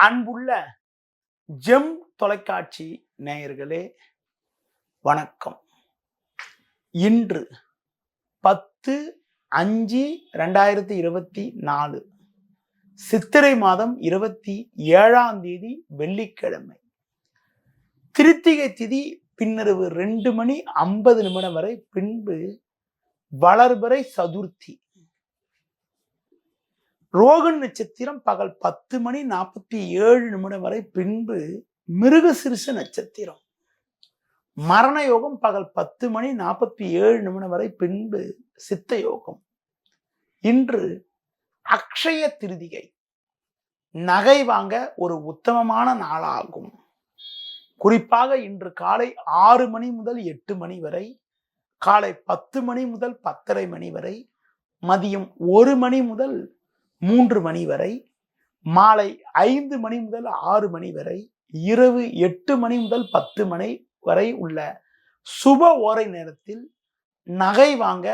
அன்புள்ள ஜெம் தொலைக்காட்சி நேயர்களே, வணக்கம். இன்று 10/5/2024 சித்திரை மாதம் 27ஆம் தேதி வெள்ளிக்கிழமை. கிருத்திகை திதி பின்னரவு 2:50 வரை, பின்பு வளர்பிறை சதுர்த்தி. ரோகிணி நட்சத்திரம் பகல் 10:47 வரை, பின்பு மிருகசீரிஷ நட்சத்திரம். மரண யோகம் பகல் 10:47 வரை, பின்பு சித்த யோகம். இன்று அக்ஷய திருதிகை. நகை வாங்க ஒரு உத்தமமான நாளாகும். குறிப்பாக இன்று காலை 6 மணி முதல் 8 மணி வரை, காலை 10 மணி முதல் 10:30 மணி வரை, மதியம் 1 மணி முதல் 3 மணி வரை, மாலை 5 மணி முதல் 6 மணி வரை, இரவு 8 மணி முதல் 10 மணி வரை உள்ள சுப ஓரை நேரத்தில் நகை வாங்க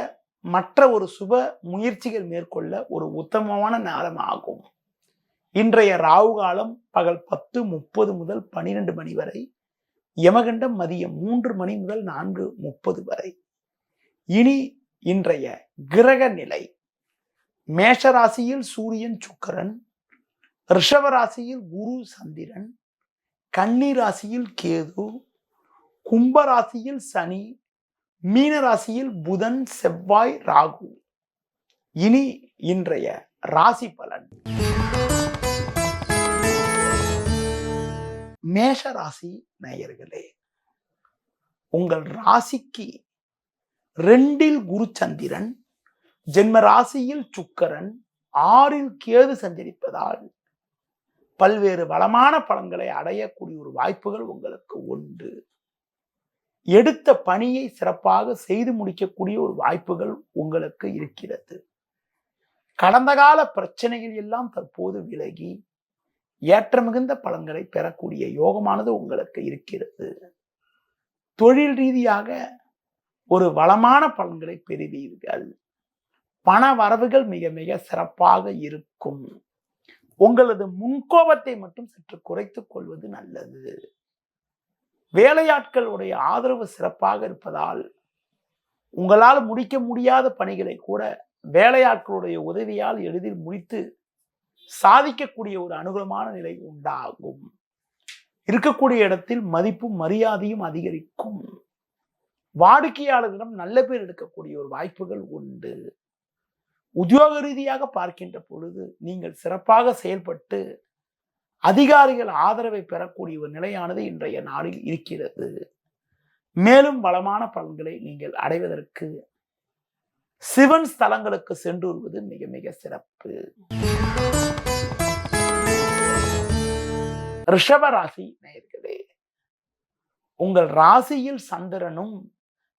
மற்ற ஒரு சுப முயற்சிகள் மேற்கொள்ள ஒரு உத்தமமான நேரம் ஆகும். இன்றைய ராகு காலம் பகல் 10:30 முதல் 12 மணி வரை, யமகண்டம் மதியம் 3 மணி முதல் 4:30 வரை. இனி இன்றைய கிரக நிலை. மேஷராசியில் சூரியன் சுக்கிரன், ரிஷபராசியில் குரு சந்திரன், கன்னி ராசியில் கேது, கும்பராசியில் சனி, மீனராசியில் புதன் செவ்வாய் ராகு. இனி இன்றைய ராசி பலன். மேஷ ராசி நேயர்களே, உங்கள் ராசிக்கு 2இல் குரு சந்திரன், ஜென்ம ராசியில் சுக்கிரன், 6இல் கேது சஞ்சரிப்பதால் பல்வேறு வளமான பலன்களை அடையக்கூடிய ஒரு வாய்ப்புகள் உங்களுக்கு உண்டு. எடுத்த பணியை சிறப்பாக செய்து முடிக்கக்கூடிய ஒரு வாய்ப்புகள் உங்களுக்கு இருக்கிறது. கடந்த கால பிரச்சனைகள் எல்லாம் தற்போது விலகி ஏற்ற மிகுந்த பலன்களை பெறக்கூடிய யோகமானது உங்களுக்கு இருக்கிறது. தொழில் ரீதியாக ஒரு வளமான பலன்களை பெறுவீர்கள். பண வரவுகள் மிக மிக சிறப்பாக இருக்கும். உங்களது முன்கோபத்தை மட்டும் சற்று குறைத்துக் கொள்வது நல்லது. வேலையாட்களுடைய ஆதரவு சிறப்பாக இருப்பதால் உங்களால் முடிக்க முடியாத பணிகளை கூட வேலையாட்களுடைய உதவியால் எளிதில் முடித்து சாதிக்கக்கூடிய ஒரு அனுகூலமான நிலை உண்டாகும். இருக்கக்கூடிய இடத்தில் மதிப்பும் மரியாதையும் அதிகரிக்கும். வாடிக்கையாளர்களிடம் நல்ல பேர் எடுக்கக்கூடிய ஒரு வாய்ப்புகள் உண்டு. உத்தியோக ரீதியாக பார்க்கின்ற பொழுது நீங்கள் சிறப்பாக செயல்பட்டு அதிகாரிகள் ஆதரவை பெறக்கூடிய ஒரு நிலையானது இன்றைய நாளில் இருக்கிறது. மேலும் வளமான பலன்களை நீங்கள் அடைவதற்கு சிவன் ஸ்தலங்களுக்கு சென்று வருவது மிக மிக சிறப்பு. ரிஷப ராசி நேயர்களே, உங்கள் ராசியில் சந்திரனும்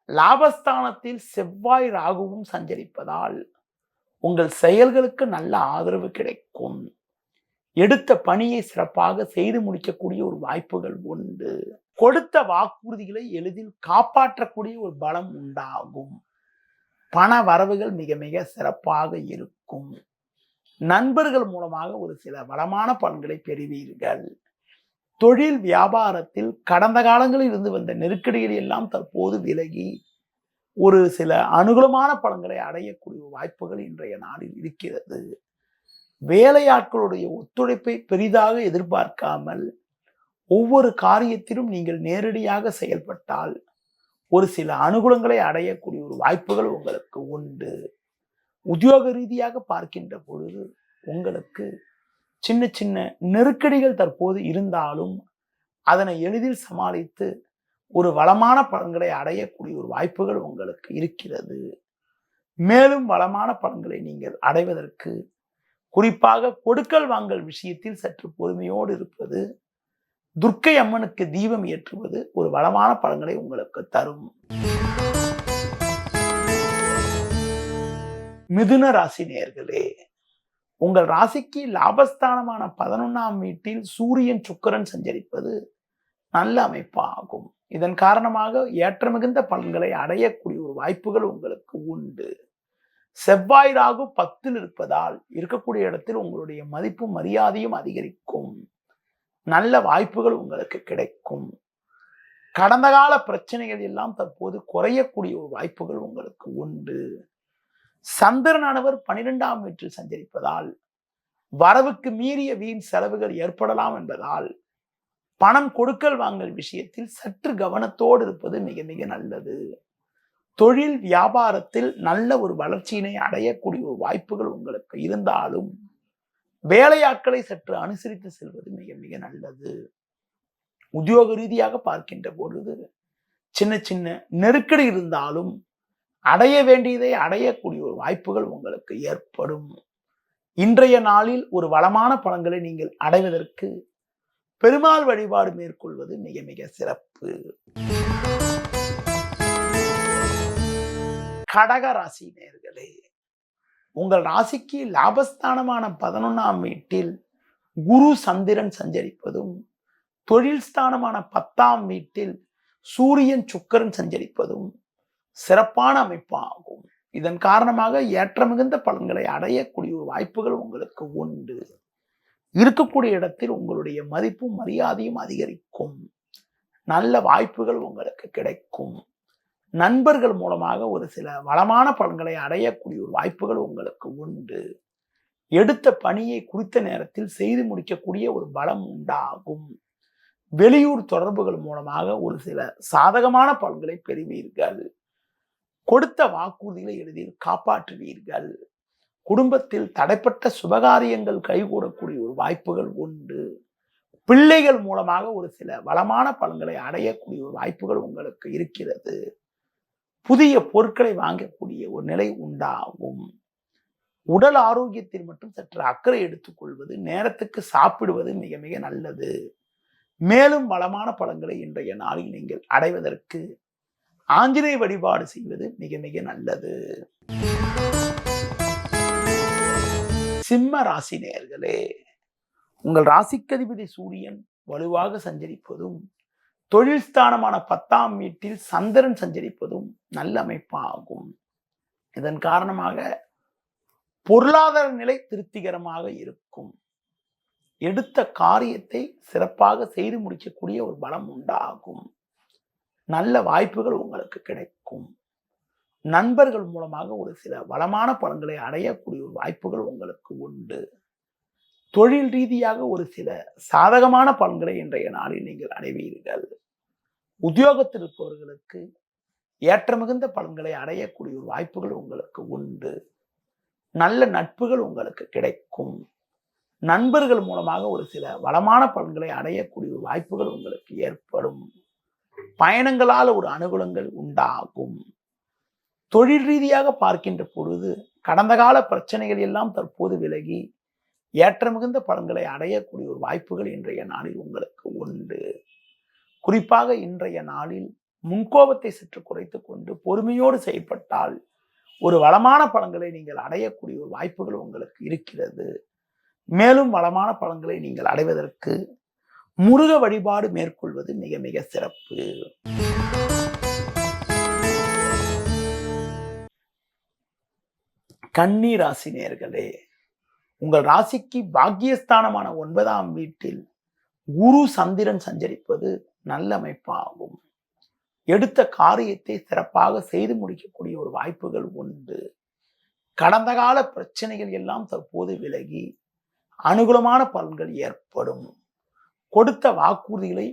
லாபஸ்தானத்தில் செவ்வாய் ராகுவும் சஞ்சரிப்பதால் உங்கள் செயல்களுக்கு நல்ல ஆதரவு கிடைக்கும். எடுத்த பணியை சிறப்பாக செய்து முடிக்கக்கூடிய ஒரு வாய்ப்புகள் உண்டு. கொடுத்த வாக்குறுதிகளை எளிதில் காப்பாற்றக்கூடிய ஒரு பலம் உண்டாகும். பண வரவுகள் மிக மிக சிறப்பாக இருக்கும். நண்பர்கள் மூலமாக ஒரு சில வளமான பலன்களை பெறுவீர்கள். தொழில் வியாபாரத்தில் கடந்த காலங்களில் இருந்து வந்த நெருக்கடிகள் எல்லாம் தற்போது விலகி ஒரு சில அனுகூலமான பலன்களை அடையக்கூடிய வாய்ப்புகள் இன்றைய நாளில் இருக்கிறது. வேலையாட்களுடைய ஒத்துழைப்பை பெரிதாக எதிர்பார்க்காமல் ஒவ்வொரு காரியத்திலும் நீங்கள் நேரடியாக செயல்பட்டால் ஒரு சில அனுகூலங்களை அடையக்கூடிய ஒரு வாய்ப்புகள் உங்களுக்கு உண்டு. உத்தியோக ரீதியாக பார்க்கின்ற பொழுது உங்களுக்கு சின்ன சின்ன நெருக்கடிகள் தற்போது இருந்தாலும் அதனை எளிதில் சமாளித்து ஒரு வளமான பலன்களை அடையக்கூடிய ஒரு வாய்ப்புகள் உங்களுக்கு இருக்கிறது. மேலும் வளமான பலன்களை நீங்கள் அடைவதற்கு குறிப்பாக கொடுக்கல் வாங்கல் விஷயத்தில் சற்று பொறுமையோடு இருப்பது, துர்க்கை அம்மனுக்கு தீபம் ஏற்றுவது ஒரு வளமான பலன்களை உங்களுக்கு தரும். மிதுன ராசி நேயர்களே, உங்கள் ராசிக்கு லாபஸ்தானமான 11ஆம் வீட்டில் சூரியன் சுக்கிரன் சஞ்சரிப்பது நல்ல அமைப்பாகும். இதன் காரணமாக ஏற்ற மிகுந்த பலன்களை அடையக்கூடிய ஒரு வாய்ப்புகள் உங்களுக்கு உண்டு. செவ்வாய் ராகு 10இல் இருப்பதால் இருக்கக்கூடிய இடத்தில் உங்களுடைய மதிப்பும் மரியாதையும் அதிகரிக்கும். நல்ல வாய்ப்புகள் உங்களுக்கு கிடைக்கும். கடந்த கால பிரச்சனைகள் எல்லாம் தற்போது குறையக்கூடிய ஒரு வாய்ப்புகள் உங்களுக்கு உண்டு. சந்திரனானவர் 12ஆம் வீட்டில் சஞ்சரிப்பதால் வரவுக்கு மீறிய வீண் செலவுகள் ஏற்படலாம் என்பதால் பணம் கொடுக்கல் வாங்கல் விஷயத்தில் சற்று கவனத்தோடு இருப்பது மிக மிக நல்லது. தொழில் வியாபாரத்தில் நல்ல ஒரு வளர்ச்சியினை அடையக்கூடிய ஒரு வாய்ப்புகள் உங்களுக்கு இருந்தாலும் வேலையாட்களை சற்று அனுசரித்து செல்வது மிக மிக நல்லது. உத்தியோக ரீதியாக பார்க்கின்ற பொழுது சின்ன சின்ன நெருக்கடி இருந்தாலும் அடைய வேண்டியதை அடையக்கூடிய ஒரு வாய்ப்புகள் உங்களுக்கு ஏற்படும். இன்றைய நாளில் ஒரு வளமான பலன்களை நீங்கள் அடைவதற்கு பெருமாள் வழிபாடு மேற்கொள்வது மிக மிக சிறப்பு. கடக ராசி நேயர்களே, உங்கள் ராசிக்கு லாபஸ்தானமான 11ஆம் வீட்டில் குரு சந்திரன் சஞ்சரிப்பதும், தொழில் ஸ்தானமான 10ஆம் வீட்டில் சூரியன் சுக்கிரன் சஞ்சரிப்பதும் சிறப்பான அமைப்பாகும். இதன் காரணமாக ஏற்ற மிகுந்த பலன்களை அடையக்கூடிய ஒரு வாய்ப்புகள் உங்களுக்கு உண்டு. இருக்கக்கூடிய இடத்தில் உங்களுடைய மதிப்பும் மரியாதையும் அதிகரிக்கும். நல்ல வாய்ப்புகள் உங்களுக்கு கிடைக்கும். நண்பர்கள் மூலமாக ஒரு சில வளமான பலன்களை அடையக்கூடிய ஒரு வாய்ப்புகள் உங்களுக்கு உண்டு. எடுத்த பணியை குறித்த நேரத்தில் செய்து முடிக்கக்கூடிய ஒரு பலம் உண்டாகும். வெளியூர் தொடர்புகள் மூலமாக ஒரு சில சாதகமான பலன்களை பெறுவீர்கள். கொடுத்த வாக்குறுதிகளை எளிதில் காப்பாற்றுவீர்கள். குடும்பத்தில் தடைப்பட்ட சுபகாரியங்கள் கைகூடக்கூடிய ஒரு வாய்ப்புகள் உண்டு. பிள்ளைகள் மூலமாக ஒரு சில வளமான பலன்களை அடையக்கூடிய ஒரு வாய்ப்புகள் உங்களுக்கு இருக்கிறது. புதிய பொருட்களை வாங்கக்கூடிய ஒரு நிலை உண்டாகும். உடல் ஆரோக்கியத்தில் மட்டும் சற்று அக்கறை எடுத்துக் கொள்வது, நேரத்துக்கு சாப்பிடுவது மிக மிக நல்லது. மேலும் வளமான பலன்களை இன்றைய நாளில் நீங்கள் அடைவதற்கு ஆஞ்சநேய வழிபாடு செய்வது மிக மிக நல்லது. சிம்ம ராசி நேயர்களே, உங்கள் ராசிக்கதிபதி சூரியன் வலுவாக சஞ்சரிப்பதும், தொழில் ஸ்தானமான 10ஆம் வீட்டில் சந்திரன் சஞ்சரிப்பதும் நல்ல அமைப்பாகும். இதன் காரணமாக பொருளாதார நிலை திருப்திகரமாக இருக்கும். எடுத்த காரியத்தை சிறப்பாக செய்து முடிக்கக்கூடிய ஒரு பலம் உண்டாகும். நல்ல வாய்ப்புகள் உங்களுக்கு கிடைக்கும். நண்பர்கள் மூலமாக ஒரு சில வளமான பலன்களை அடையக்கூடிய ஒரு வாய்ப்புகள் உங்களுக்கு உண்டு. தொழில் ரீதியாக ஒரு சில சாதகமான பலன்களை இன்றைய நாளில் நீங்கள் அடைவீர்கள். உத்தியோகத்தில் இருப்பவர்களுக்கு ஏற்ற மிகுந்த பலன்களை அடையக்கூடிய ஒரு வாய்ப்புகள் உங்களுக்கு உண்டு. நல்ல நட்புகள் உங்களுக்கு கிடைக்கும். நண்பர்கள் மூலமாக ஒரு சில வளமான பலன்களை அடையக்கூடிய ஒரு வாய்ப்புகள் உங்களுக்கு ஏற்படும். பயணங்களால் ஒரு அனுகூலங்கள் உண்டாகும். தொழில் ரீதியாக பார்க்கின்ற பொழுது கடந்த கால பிரச்சனைகள் எல்லாம் தற்போது விலகி ஏற்ற மிகுந்த பலன்களை அடையக்கூடிய ஒரு வாய்ப்புகள் இன்றைய நாளில் உங்களுக்கு உண்டு. குறிப்பாக இன்றைய நாளில் முன்கோபத்தை சற்று குறைத்துக் கொண்டு பொறுமையோடு செயல்பட்டால் ஒரு வளமான பலன்களை நீங்கள் அடையக்கூடிய ஒரு வாய்ப்புகள் உங்களுக்கு இருக்கிறது. மேலும் வளமான பலன்களை நீங்கள் அடைவதற்கு முருக வழிபாடு மேற்கொள்வது மிக மிக சிறப்பு. கன்னி ராசி நேயர்களே, உங்கள் ராசிக்கு பாக்கியஸ்தானமான 9ஆம் வீட்டில் குரு சந்திரன் சஞ்சரிப்பது நல்ல அமைப்பாகும். எடுத்த காரியத்தை சிறப்பாக செய்து முடிக்கக்கூடிய ஒரு வாய்ப்புகள் உண்டு. கடந்த கால பிரச்சனைகள் எல்லாம் தற்போது விலகி அனுகூலமான பலன்கள் ஏற்படும். கொடுத்த வாக்குறுதிகளை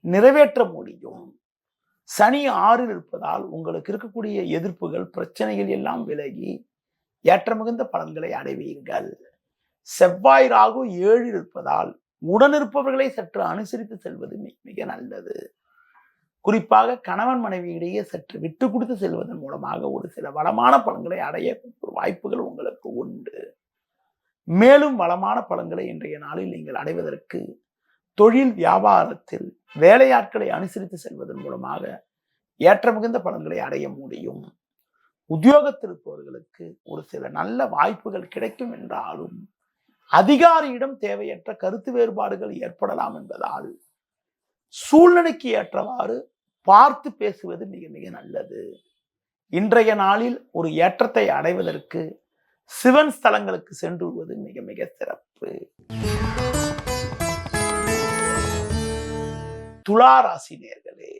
நிறைவேற்ற முடியும். சனி 6ல் இருப்பதால் உங்களுக்கு இருக்கக்கூடிய எதிர்ப்புகள் பிரச்சனைகள் எல்லாம் விலகி ஏற்ற மிகுந்த பலன்களை அடைவீர்கள். செவ்வாய் ராகு 7ல் இருப்பதால் உடனிருப்பவர்களை சற்று அனுசரித்து செல்வது மிக நல்லது. குறிப்பாக கணவன் மனைவியிடையே சற்று விட்டு கொடுத்து செல்வதன் மூலமாக ஒரு சில வளமான பலன்களை அடைய வாய்ப்புகள் உங்களுக்கு உண்டு. மேலும் வளமான பலன்களை இன்றைய நாளில் நீங்கள் அடைவதற்கு தொழில் வியாபாரத்தில் வேலையாட்களை அனுசரித்து செல்வதன் மூலமாக ஏற்ற மிகுந்த பலன்களை அடைய முடியும். உத்தியோகத்தில் இருப்பவர்களுக்கு ஒரு சில நல்ல வாய்ப்புகள் கிடைக்கும் என்றாலும் அதிகாரியிடம் தேவையற்ற கருத்து வேறுபாடுகள் ஏற்படலாம் என்பதால் சூழ்நிலைக்கு ஏற்றவாறு பார்த்து பேசுவது மிக மிக நல்லது. இன்றைய நாளில் ஒரு ஏற்றத்தை அடைவதற்கு சிவன் ஸ்தலங்களுக்கு சென்றுவது மிக மிக சிறப்பு. துலா ராசி நேயர்களே,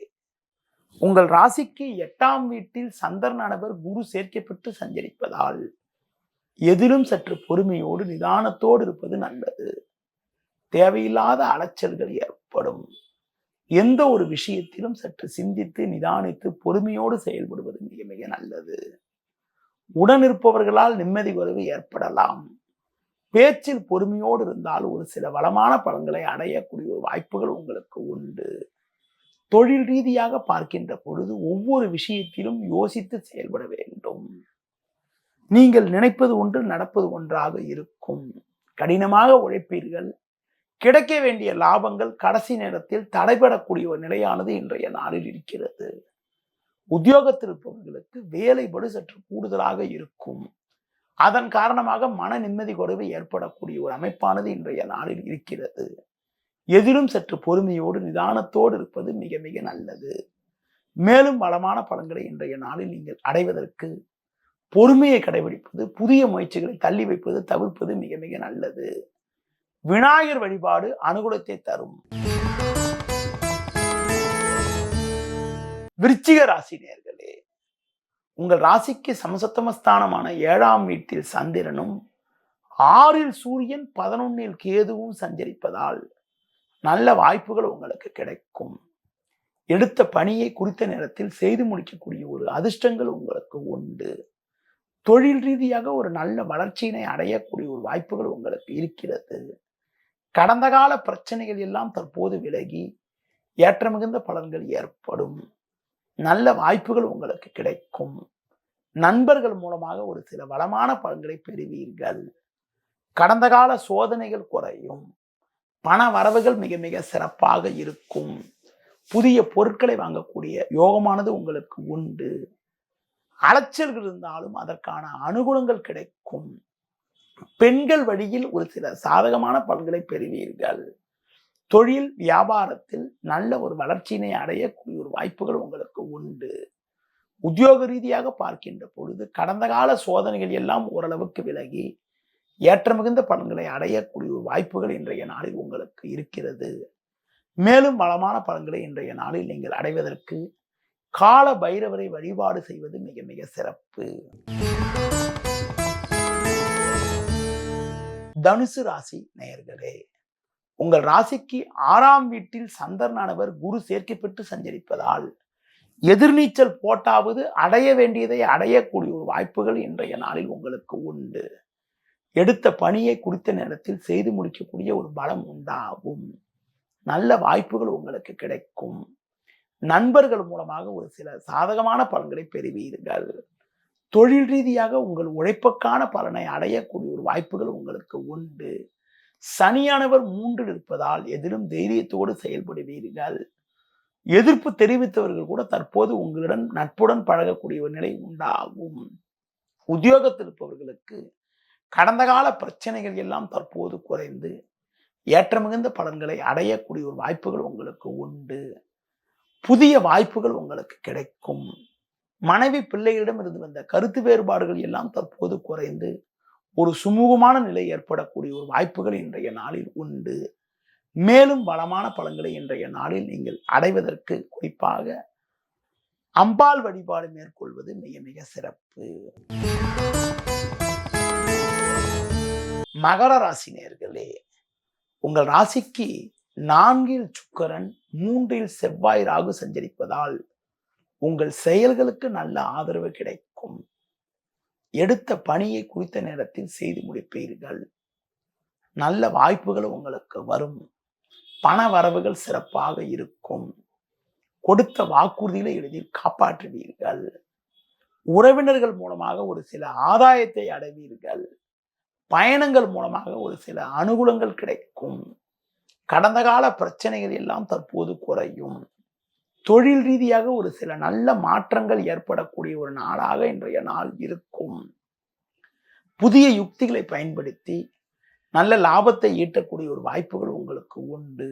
உங்கள் ராசிக்கு 8ஆம் வீட்டில் சந்திரனானவர் குரு சேர்க்கப்பட்டு சஞ்சரிப்பதால் எதிலும் சற்று பொறுமையோடு நிதானத்தோடு இருப்பது நல்லது. தேவையில்லாத அலைச்சல்கள் ஏற்படும். எந்த ஒரு விஷயத்திலும் சற்று சிந்தித்து நிதானித்து பொறுமையோடு செயல்படுவது மிக மிக நல்லது. உடன் இருப்பவர்களால் நிம்மதி குறைவு ஏற்படலாம். பேச்சில் பொறுமையோடு இருந்தால் ஒரு சில வளமான பலன்களை அடையக்கூடிய ஒரு வாய்ப்புகள் உங்களுக்கு உண்டு. தொழில் ரீதியாக பார்க்கின்ற பொழுது ஒவ்வொரு விஷயத்திலும் யோசித்து செயல்பட வேண்டும். நீங்கள் நினைப்பது ஒன்று, நடப்பது ஒன்றாக இருக்கும். கடினமாக உழைப்பீர்கள். கிடைக்க வேண்டிய லாபங்கள் கடைசி நேரத்தில் தடைபடக்கூடிய ஒரு நிலையானது இன்றைய நாளில் இருக்கிறது. உத்தியோகத்தில் இருப்பவர்களுக்கு வேலைப்படு சற்று கூடுதலாக இருக்கும். அதன் காரணமாக மன நிம்மதி குறைவு ஏற்படக்கூடிய ஒரு அமைப்பானது இன்றைய நாளில் இருக்கிறது. எதிலும் சற்று பொறுமையோடு நிதானத்தோடு இருப்பது மிக மிக நல்லது. மேலும் வளமான பலன்களை இன்றைய நாளில் நீங்கள் அடைவதற்கு பொறுமையை கடைபிடிப்பது, புதிய முயற்சிகளை தள்ளி வைப்பது, தவிர்ப்பது மிக மிக நல்லது. விநாயகர் வழிபாடு அனுகூலத்தை தரும். விருச்சிக ராசி நேயர்களே, உங்கள் ராசிக்கு சமசப்தமஸ்தானமான 7ஆம் வீட்டில் சந்திரனும் 6இல் சூரியன் 11இல் கேதுவும் சஞ்சரிப்பதால் நல்ல வாய்ப்புகள் உங்களுக்கு கிடைக்கும். எடுத்த பணியை குறித்த நேரத்தில் செய்து முடிக்கக்கூடிய ஒரு அதிர்ஷ்டங்கள் உங்களுக்கு உண்டு. தொழில் ரீதியாக ஒரு நல்ல வளர்ச்சியினை அடையக்கூடிய ஒரு வாய்ப்புகள் உங்களுக்கு இருக்கிறது. கடந்த கால பிரச்சனைகள் எல்லாம் தற்போது விலகி ஏற்ற மிகுந்த பலன்கள் ஏற்படும். நல்ல வாய்ப்புகள் உங்களுக்கு கிடைக்கும். நண்பர்கள் மூலமாக ஒரு சில வளமான பலன்களை பெறுவீர்கள். கடந்த கால சோதனைகள் குறையும். பண வரவுகள் மிக மிக சிறப்பாக இருக்கும். புதிய பொருட்களை வாங்கக்கூடிய யோகமானது உங்களுக்கு உண்டு. அலைச்சல்கள் இருந்தாலும் அதற்கான அனுகூலங்கள் கிடைக்கும். பெண்கள் வழியில் ஒரு சில சாதகமான பலன்களை பெறுவீர்கள். தொழில் வியாபாரத்தில் நல்ல ஒரு வளர்ச்சியினை அடையக்கூடிய ஒரு வாய்ப்புகள் உங்களுக்கு உண்டு. உத்தியோக ரீதியாக பார்க்கின்ற பொழுது கடந்த கால சோதனைகள் எல்லாம் ஓரளவுக்கு விலகி ஏற்ற மிகுந்த பலன்களை அடையக்கூடிய ஒரு வாய்ப்புகள் இன்றைய நாளில் உங்களுக்கு இருக்கிறது. மேலும் வளமான பலன்களை இன்றைய நாளில் நீங்கள் அடைவதற்கு கால பைரவரை வழிபாடு செய்வது மிக மிக சிறப்பு. தனுசு ராசி நேயர்களே, உங்கள் ராசிக்கு 6ஆம் வீட்டில் சந்திரனானவர் குரு சேர்க்கப்பட்டு சஞ்சரிப்பதால் எதிர்நீச்சல் போட்டாவது அடைய வேண்டியதை அடையக்கூடிய ஒரு வாய்ப்புகள் இன்றைய நாளில் உங்களுக்கு உண்டு. எடுத்த பணியை குறித்த நேரத்தில் செய்து முடிக்கக்கூடிய ஒரு பலம் உண்டாகும். நல்ல வாய்ப்புகள் உங்களுக்கு கிடைக்கும். நண்பர்கள் மூலமாக ஒரு சில சாதகமான பலன்களை பெறுவீர்கள். தொழில் ரீதியாக உங்கள் உழைப்புக்கான பலனை அடையக்கூடிய ஒரு வாய்ப்புகள் உங்களுக்கு உண்டு. சனியானவர் 3இல் இருப்பதால் எதிலும் தைரியத்தோடு செயல்படுவீர்கள். எதிர்ப்பு தெரிவித்தவர்கள் கூட தற்போது உங்களுடன் நட்புடன் பழகக்கூடிய ஒரு நிலை உண்டாகும். உத்தியோகத்தில் இருப்பவர்களுக்கு கடந்த கால பிரச்சனைகள் எல்லாம் தற்போது குறைந்து ஏற்ற மிகுந்த பலன்களை அடையக்கூடிய ஒரு வாய்ப்புகள் உங்களுக்கு உண்டு. புதிய வாய்ப்புகள் உங்களுக்கு கிடைக்கும். மனைவி பிள்ளைகளிடம் இருந்து வந்த கருத்து வேறுபாடுகள் எல்லாம் தற்போது குறைந்து ஒரு சுமூகமான நிலை ஏற்படக்கூடிய ஒரு வாய்ப்புகள் இன்றைய நாளில் உண்டு. மேலும் வளமான பலன்களை இன்றைய நாளில் நீங்கள் அடைவதற்கு குறிப்பாக அம்பாள் வழிபாடு மேற்கொள்வது மிக மிக சிறப்பு. மகர ராசி நேயர்களே, உங்கள் ராசிக்கு 4இல் சுக்கிரன் 3இல் செவ்வாய் ராகு சஞ்சரிப்பதால் உங்கள் செயல்களுக்கு நல்ல ஆதரவு கிடைக்கும். எடுத்த பணியை குறித்த நேரத்தில் செய்து முடிப்பீர்கள். நல்ல வாய்ப்புகள் உங்களுக்கு வரும். பண வரவுகள் சிறப்பாக இருக்கும். கொடுத்த வாக்குறுதிகளை எளிதில் காப்பாற்றுவீர்கள். உறவினர்கள் மூலமாக ஒரு சில ஆதாயத்தை அடைவீர்கள். பயணங்கள் மூலமாக ஒரு சில அனுகூலங்கள் கிடைக்கும். கடந்த கால பிரச்சனைகள் எல்லாம் தற்போது குறையும். தொழில் ரீதியாக ஒரு சில நல்ல மாற்றங்கள் ஏற்படக்கூடிய ஒரு நாளாக இன்றைய நாள் இருக்கும். புதிய யுக்திகளை பயன்படுத்தி நல்ல லாபத்தை ஈட்டக்கூடிய ஒரு வாய்ப்புகள் உங்களுக்கு உண்டு.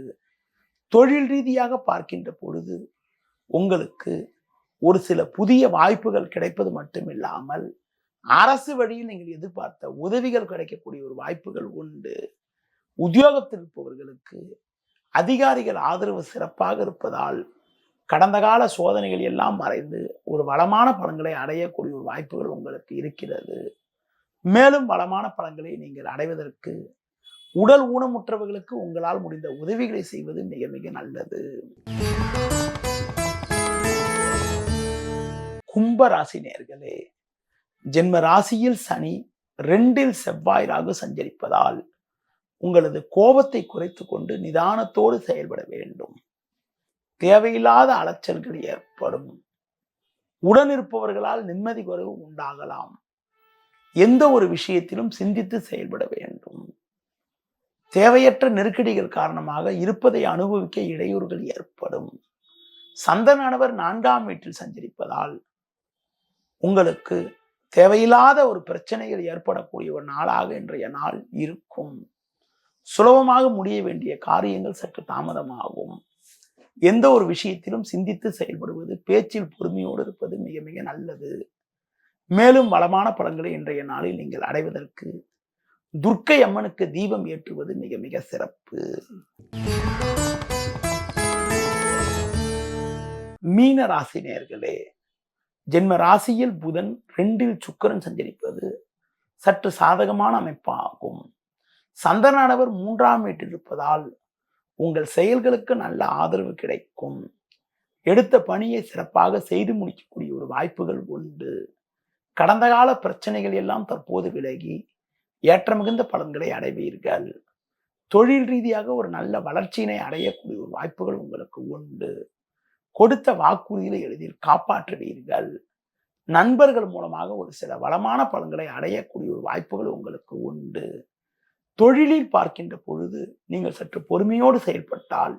தொழில் ரீதியாக பார்க்கின்ற பொழுது உங்களுக்கு ஒரு சில புதிய வாய்ப்புகள் கிடைப்பது மட்டுமில்லாமல் அரசு வழியில் நீங்கள் எதிர்பார்த்த உதவிகள் கிடைக்கக்கூடிய ஒரு வாய்ப்புகள் உண்டு. உத்தியோகத்தில் இருப்பவர்களுக்கு அதிகாரிகள் ஆதரவு சிறப்பாக இருப்பதால் கடந்த கால சோதனைகள் எல்லாம் மறைந்து ஒரு வளமான பலன்களை அடையக்கூடிய ஒரு வாய்ப்புகள் உங்களுக்கு இருக்கிறது. மேலும் வளமான பலன்களை நீங்கள் அடைவதற்கு உடல் ஊனமுற்றவர்களுக்கு உங்களால் முடிந்த உதவிகளை செய்வது மிக மிக நல்லது. கும்ப ராசி நேயர்களே, ஜென்ம ராசியில் சனி 2ல் செவ்வாய் ராகு சஞ்சரிப்பதால் உங்களது கோபத்தை குறைத்துக் கொண்டு நிதானத்தோடு செயல்பட வேண்டும். தேவையில்லாத அலைச்சல்கள் ஏற்படும். உடன் இருப்பவர்களால் நிம்மதி குறைவு உண்டாகலாம். எந்த ஒரு விஷயத்திலும் சிந்தித்து செயல்பட வேண்டும். தேவையற்ற நெருக்கடிகள் காரணமாக இருப்பதை அனுபவிக்க இடையூறுகள் ஏற்படும். சந்திரனானவர் 4ஆம் வீட்டில் சஞ்சரிப்பதால் உங்களுக்கு தேவையில்லாத ஒரு பிரச்சனைகள் ஏற்படக்கூடிய ஒரு நாளாக இன்றைய நாள் இருக்கும். சுலபமாக முடிய வேண்டிய காரியங்கள் சற்று தாமதமாகும். எந்த ஒரு விஷயத்திலும் சிந்தித்து செயல்படுவது, பேச்சில் பொறுமையோடு இருப்பது மிக மிக நல்லது. மேலும் வளமான பலன்களை இன்றைய நாளில் நீங்கள் அடைவதற்கு துர்க்கை அம்மனுக்கு தீபம் ஏற்றுவது மிக மிக சிறப்பு. மீன ராசி நேயர்களே, ஜென்ம ராசியில் புதன் 2ல் சுக்கிரன் சஞ்சரிப்பது சற்று சாதகமான அமைப்பாகும். சந்திரனானவர் 3ஆம் வீட்டில் இருப்பதால் உங்கள் செயல்களுக்கு நல்ல ஆதரவு கிடைக்கும். எடுத்த பணியை சிறப்பாக செய்து முடிக்கக்கூடிய ஒரு வாய்ப்புகள் உண்டு. கடந்த கால பிரச்சனைகள் எல்லாம் தற்போது விலகி ஏற்ற மிகுந்த பலன்களை அடைவீர்கள். தொழில் ரீதியாக ஒரு நல்ல வளர்ச்சியினை அடையக்கூடிய ஒரு வாய்ப்புகள் உங்களுக்கு உண்டு. கொடுத்த வாக்குறுதிகளை எளிதில் காப்பாற்றுவீர்கள். நண்பர்கள் மூலமாக ஒரு சில வளமான பலன்களை அடையக்கூடிய ஒரு வாய்ப்புகள் உங்களுக்கு உண்டு. தொழிலில் பார்க்கின்ற பொழுது நீங்கள் சற்று பொறுமையோடு செயல்பட்டால்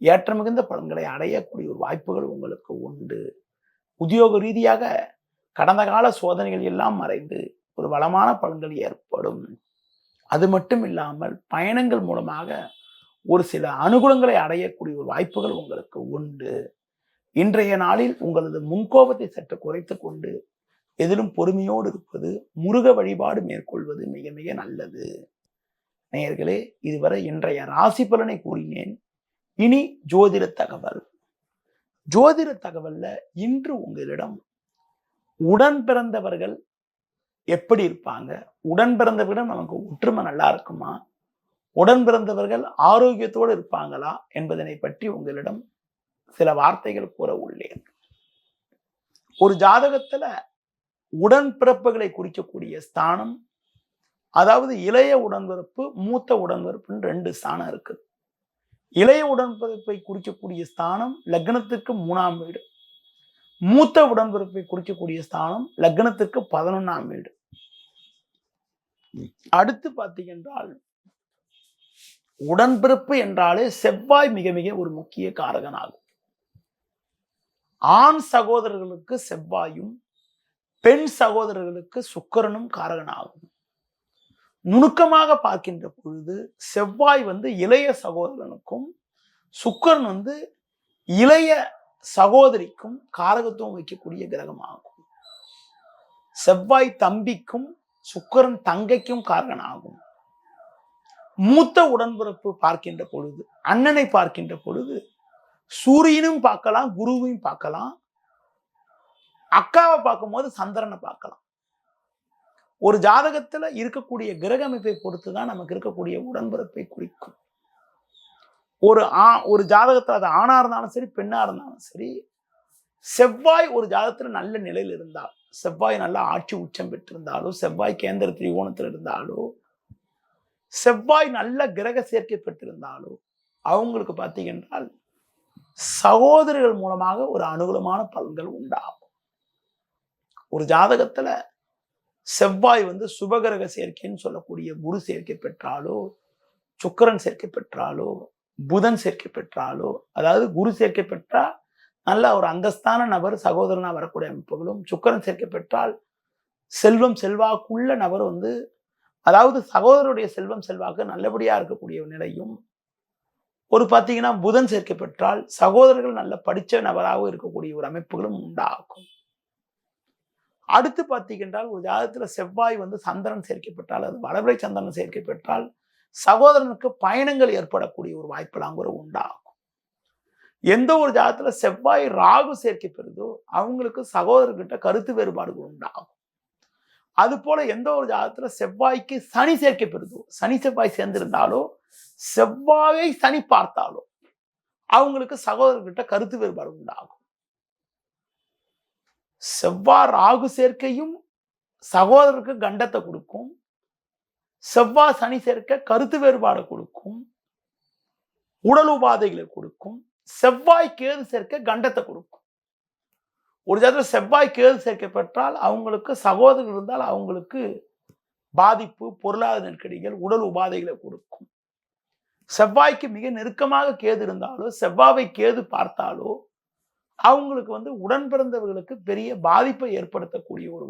ஏற்ற மிகுந்த பலன்களை அடையக்கூடிய ஒரு வாய்ப்புகள் உங்களுக்கு உண்டு. உத்தியோக ரீதியாக கடந்த கால சோதனைகள் எல்லாம் மறைந்து ஒரு வளமான பலன்கள் ஏற்படும். அது மட்டும் இல்லாமல் பயணங்கள் மூலமாக ஒரு சில அனுகூலங்களை அடையக்கூடிய ஒரு வாய்ப்புகள் உங்களுக்கு உண்டு. இன்றைய நாளில் உங்களது முன்கோபத்தை சற்று குறைத்துக் கொண்டு எதிலும் பொறுமையோடு இருப்பது, முருக வழிபாடு மேற்கொள்வது மிக மிக நல்லது. நேயர்களே, இதுவரை இன்றைய ராசி பலனை கூறினேன். இனி ஜோதிட தகவல். ஜோதிட தகவல்ல இன்று உங்களிடம் உடன் பிறந்தவர்கள் எப்படி இருப்பாங்க, உடன் பிறந்தவரிடம் நமக்கு ஒற்றுமை நல்லா இருக்குமா, உடன் பிறந்தவர்கள் ஆரோக்கியத்தோடு இருப்பாங்களா என்பதனை பற்றி உங்களிடம் சில வார்த்தைகள் கூற உள்ளேன். ஒரு ஜாதகத்துல உடன்பிறப்புகளை குறிக்கக்கூடிய ஸ்தானம், அதாவது இளைய உடன்பிறப்பு, மூத்த உடன்பிறப்புன்னு 2 ஸ்தானம் இருக்கு. இளைய உடன்பிறப்பை குறிக்கக்கூடிய ஸ்தானம் லக்னத்திற்கு 3ஆம் வீடு. மூத்த உடன்பிறப்பை குறிக்கக்கூடிய ஸ்தானம் லக்னத்திற்கு 11ஆம் வீடு. அடுத்து பார்த்தீங்கன்றால் உடன்பிறப்பு என்றாலே செவ்வாய் மிக மிக ஒரு முக்கிய காரகனாகும். ஆண் சகோதரர்களுக்கு செவ்வாயும் பெண் சகோதரர்களுக்கு சுக்கிரனும் காரகனாகும். நுணுக்கமாக பார்க்கின்ற பொழுது செவ்வாய் இளைய சகோதரனுக்கும் சுக்கிரன் இளைய சகோதரிக்கும் காரகத்துவம் வைக்கக்கூடிய கிரகமாகும். செவ்வாய் தம்பிக்கும் சுக்கிரன் தங்கைக்கும் காரகனாகும். மூத்த உடன்பிறப்பு பார்க்கின்ற பொழுது, அண்ணனை பார்க்கின்ற பொழுது சூரியனும் பார்க்கலாம், குருவையும் பார்க்கலாம். அக்காவை பார்க்கும்போது சந்திரனை பார்க்கலாம். ஒரு ஜாதகத்துல இருக்கக்கூடிய கிரக அமைப்பை பொறுத்துதான் நமக்கு இருக்கக்கூடிய உடன்பிறப்பை குறிக்கும். ஒரு ஜாதகத்துல அது ஆணா இருந்தாலும் சரி, பெண்ணா இருந்தாலும் சரி, செவ்வாய் ஒரு ஜாதகத்துல நல்ல நிலையில் இருந்தால், செவ்வாய் நல்லா ஆட்சி உச்சம் பெற்றிருந்தாலோ, செவ்வாய் கேந்திர திரிகோணத்தில் இருந்தாலோ, செவ்வாய் நல்ல கிரக சேர்க்கை பெற்றிருந்தாலோ, அவங்களுக்கு பார்த்தீங்கன்றால் சகோதரர்கள் மூலமாக ஒரு அனுகூலமான பலன்கள் உண்டாகும். ஒரு ஜாதகத்துல செவ்வாய் சுபகிரக சேர்க்கைன்னு சொல்லக்கூடிய குரு சேர்க்கை பெற்றாலோ, சுக்கிரன் சேர்க்கை பெற்றாலோ, புதன் சேர்க்கை பெற்றாலோ, அதாவது குரு சேர்க்கை பெற்றா நல்ல ஒரு அந்தஸ்தான நபர் சகோதரனா வரக்கூடிய அமைப்புகளும், சுக்கிரன் சேர்க்கை பெற்றால் செல்வம் செல்வாக்குள்ள நபர் அதாவது சகோதரருடைய செல்வம் செல்வாக்கு நல்லபடியா இருக்கக்கூடிய நிலையும், ஒரு பார்த்தீங்கன்னா புதன் சேர்க்கை பெற்றால் சகோதரர்கள் நல்ல படிச்ச நபராக இருக்கக்கூடிய ஒரு அமைப்புகளும் உண்டாகும். அடுத்து பார்த்தீங்கன்றால் ஒரு ஜாதகத்துல செவ்வாய் சந்திரன் சேர்க்கை பெற்றால், அது வளர்பிறை சந்திரன் சேர்க்கை பெற்றால் சகோதரனுக்கு பயணங்கள் ஏற்படக்கூடிய ஒரு வாய்ப்பெல்லாம் கூட உண்டாகும். எந்த ஒரு ஜாதகத்துல செவ்வாய் ராகு சேர்க்கை பெறுதோ அவங்களுக்கு சகோதரர்கிட்ட கருத்து வேறுபாடுகள் உண்டாகும். அது போல எந்த ஒரு ஜாதகத்துல செவ்வாய்க்கு சனி சேர்க்கை பெறுதோ, சனி செவ்வாய் சேர்ந்திருந்தாலோ செவ்வாயை சனி பார்த்தாலோ அவங்களுக்கு சகோதரர்கிட்ட கருத்து வேறுபாடு உண்டாகும். செவ்வாய் ராகு சேர்க்கையும் சகோதரருக்கு கண்டத்தை கொடுக்கும். செவ்வாய் சனி சேர்க்க கருத்து வேறுபாடு கொடுக்கும், உடல் உபாதைகளை கொடுக்கும். செவ்வாய் கேது சேர்க்க கண்டத்தை கொடுக்கும். ஒரு ஜாதகத்தில் செவ்வாய் கேது சேர்க்கை பெற்றால் அவங்களுக்கு சகோதரர் இருந்தால் அவங்களுக்கு பாதிப்பு, பொருளாதார நெருக்கடிகள், உடல் உபாதைகளை கொடுக்கும். செவ்வாய்க்கு மிக நெருக்கமாக கேது இருந்தாலோ செவ்வாவை கேது பார்த்தாலோ அவங்களுக்கு உடன் பிறந்தவர்களுக்கு பெரிய பாதிப்பை ஏற்படுத்தக்கூடிய ஒரு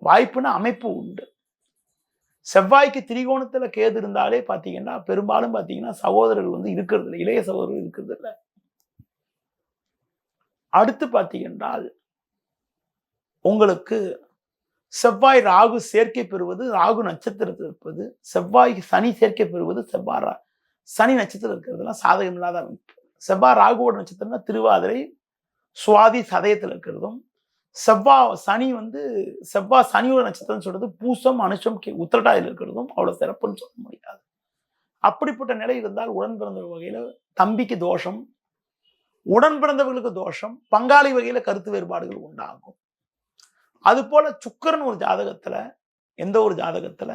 வாய்ப்புன்னு அமைப்பு உண்டு. செவ்வாய்க்கு திரிகோணத்துல கேது இருந்தாலே பாத்தீங்கன்னா பெரும்பாலும் பாத்தீங்கன்னா சகோதரர்கள் இருக்கிறது இல்லை, இளைய சகோதரர்கள் இருக்கிறது இல்லை. அடுத்து பாத்தீங்கன்றால் உங்களுக்கு செவ்வாய் ராகு சேர்க்கை பெறுவது, ராகு நட்சத்திரத்தில் இருப்பது, செவ்வாய் சனி சேர்க்கை பெறுவது, செவ்வாய் சனி நட்சத்திரம் இருக்கிறதுலாம் சாதகம் இல்லாத அமைப்பு. செவ்வாய் ராகுவோட நட்சத்திரம்னா திருவாதிரை, சுவாதி சதயத்தில் இருக்கிறதும், செவ்வாய் சனியோட நட்சத்திரம் சொல்றது பூசம், அனுஷம், உத்திரட்டாதியில் இருக்கிறதும் அவ்வளவு சிறப்புன்னு சொல்ல முடியாது. அப்படிப்பட்ட நிலை இருந்தால் உடன் பிறந்த வகையில தம்பிக்கு தோஷம், உடன் பிறந்தவர்களுக்கு தோஷம், பங்காளி வகையில கருத்து வேறுபாடுகள் உண்டாகும். அது போல சுக்கிரன் ஒரு ஜாதகத்துல, எந்த ஒரு ஜாதகத்துல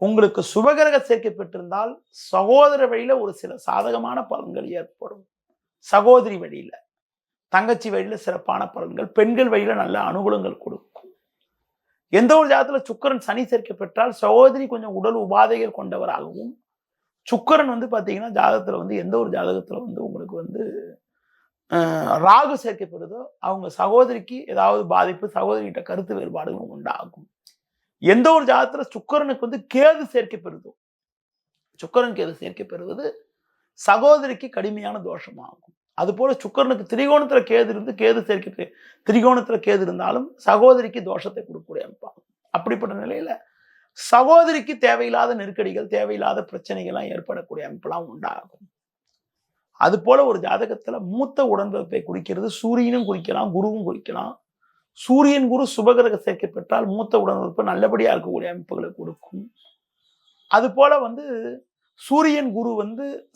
உங்களுக்கு சுபகிரக சேர்க்கை பெற்றிருந்தால் சகோதர வழியில ஒரு சில சாதகமான பலன்கள் ஏற்படும். சகோதரி வழியில, தங்கச்சி வழியில சிறப்பான பலன்கள், பெண்கள் வழியில நல்ல அனுகூலங்கள் கொடுக்கும். எந்த ஒரு ஜாதகத்துல சுக்கிரன் சனி சேர்க்கை பெற்றால் சகோதரி கொஞ்சம் உடல் உபாதைகள் கொண்டவராகவும், சுக்கிரன் பாத்தீங்கன்னா ஜாதகத்துல எந்த ஒரு ஜாதகத்துல உங்களுக்கு ராகு சேர்க்கை பெறுதோ அவங்க சகோதரிக்கு ஏதாவது பாதிப்பு, சகோதரிகிட்ட கருத்து வேறுபாடுகளும் உண்டாகும். எந்த ஒரு ஜாதகத்துல சுக்கிரனுக்கு கேது சேர்க்கை பெறுதோ, சுக்கிரன் கேது சேர்க்கை பெறுவது சகோதரிக்கு கடுமையான தோஷமாகும். அது போல சுக்கிரனுக்கு திரிகோணத்துல கேது இருந்தாலும் சகோதரிக்கு தோஷத்தை கொடுக்கக்கூடிய அமைப்பாகும். அப்படிப்பட்ட நிலையில சகோதரிக்கு தேவையில்லாத நெருக்கடிகள், தேவையில்லாத பிரச்சனைகள்லாம் ஏற்படக்கூடிய அமைப்பெல்லாம் உண்டாகும். அது போல ஒரு ஜாதகத்துல மூத்த உடன்பிறப்பை குறிக்கிறது சூரியனும் குறிக்கலாம், குருவும் குறிக்கலாம். சூரியன் குரு சுபகிரக சேர்க்கை பெற்றால் மூத்த உடன்பிறப்பு நல்லபடியா இருக்கக்கூடிய அமைப்புகளை கொடுக்கும். அது போல சூரியன் குரு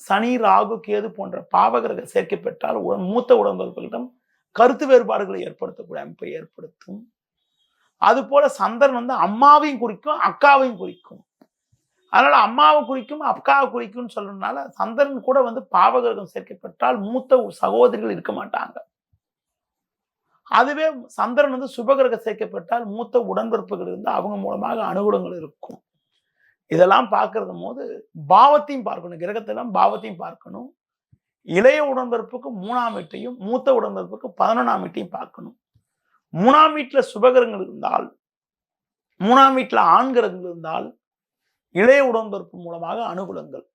சனி ராகு கேது போன்ற பாவகிரக சேர்க்கை பெற்றால் மூத்த உடன்பிறப்புகளிடம் கருத்து வேறுபாடுகளை ஏற்படுத்தக்கூடிய அமைப்பை ஏற்படுத்தும். அது போல சந்திரன் அம்மாவையும் குறிக்கும், அக்காவையும் குறிக்கும். அதனால அம்மாவை குறிக்கும், அக்காவை குறிக்கும் சொல்றதுனால சந்திரன் கூட பாவகிரகம் சேர்க்கை பெற்றால் மூத்த சகோதரிகள் இருக்க மாட்டாங்க. அதுவே சந்திரன் சுபகிரக சேர்க்கை பெற்றால் மூத்த உடன்பிறப்புகள் இருந்து அவங்க மூலமாக அனுகூலங்கள் இருக்கும். இதெல்லாம் பார்க்கறது போது பாவத்தையும் பார்க்கணும், கிரகத்தெல்லாம் பாவத்தையும் பார்க்கணும். இளைய உடன்பிறப்புக்கு 3ஆம் வீட்டையும் மூத்த உடன்பிறப்புக்கு 11ஆம் வீட்டையும் பார்க்கணும். 3ஆம் வீட்டுல சுபகிரகங்கள் இருந்தால், 3ஆம் வீட்டுல ஆண் கிரகங்கள் இருந்தால் இளைய உடன்பிறப்பு மூலமாக அனுகூலங்கள்.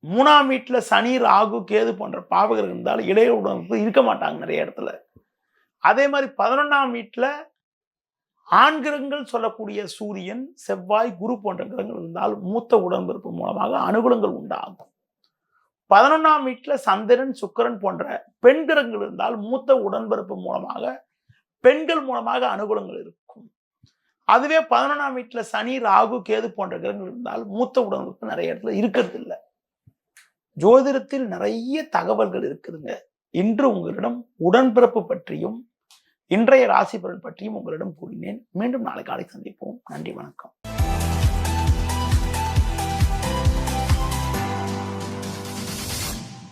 3ஆம் வீட்டுல சனி ராகு கேது போன்ற பாவகிரகம் இருந்தால் இளைய உடன்பிறப்பு இருக்க மாட்டாங்க நிறைய இடத்துல. அதே மாதிரி 11ஆம் வீட்டுல ஆண் கிரகங்கள் சொல்லக்கூடிய சூரியன், செவ்வாய், குரு போன்ற கிரகங்கள் இருந்தால் மூத்த உடன்பிறப்பு மூலமாக அனுகூலங்கள் உண்டாகும். 11ஆம் வீட்டுல சந்திரன், சுக்கிரன் போன்ற பெண் கிரகங்கள் இருந்தால் மூத்த உடன்பிறப்பு மூலமாக பெண்கள் மூலமாக அனுகூலங்கள் இருக்கும். அதுவே 11ஆம் வீட்டுல சனி ராகு கேது போன்ற கிரகங்கள் இருந்தால் மூத்த உடன்பிறப்பு நிறைய இடத்துல இருக்கிறது இல்லை. ஜோதிடத்தில் நிறைய தகவல்கள் இருக்குதுங்க. இன்று உங்களிடம் உடன்பிறப்பு பற்றியும் இன்றைய ராசி பலன் பற்றியும் உங்களிடம் கூறினேன். மீண்டும் நாளை காலை சந்திப்போம். நன்றி, வணக்கம்.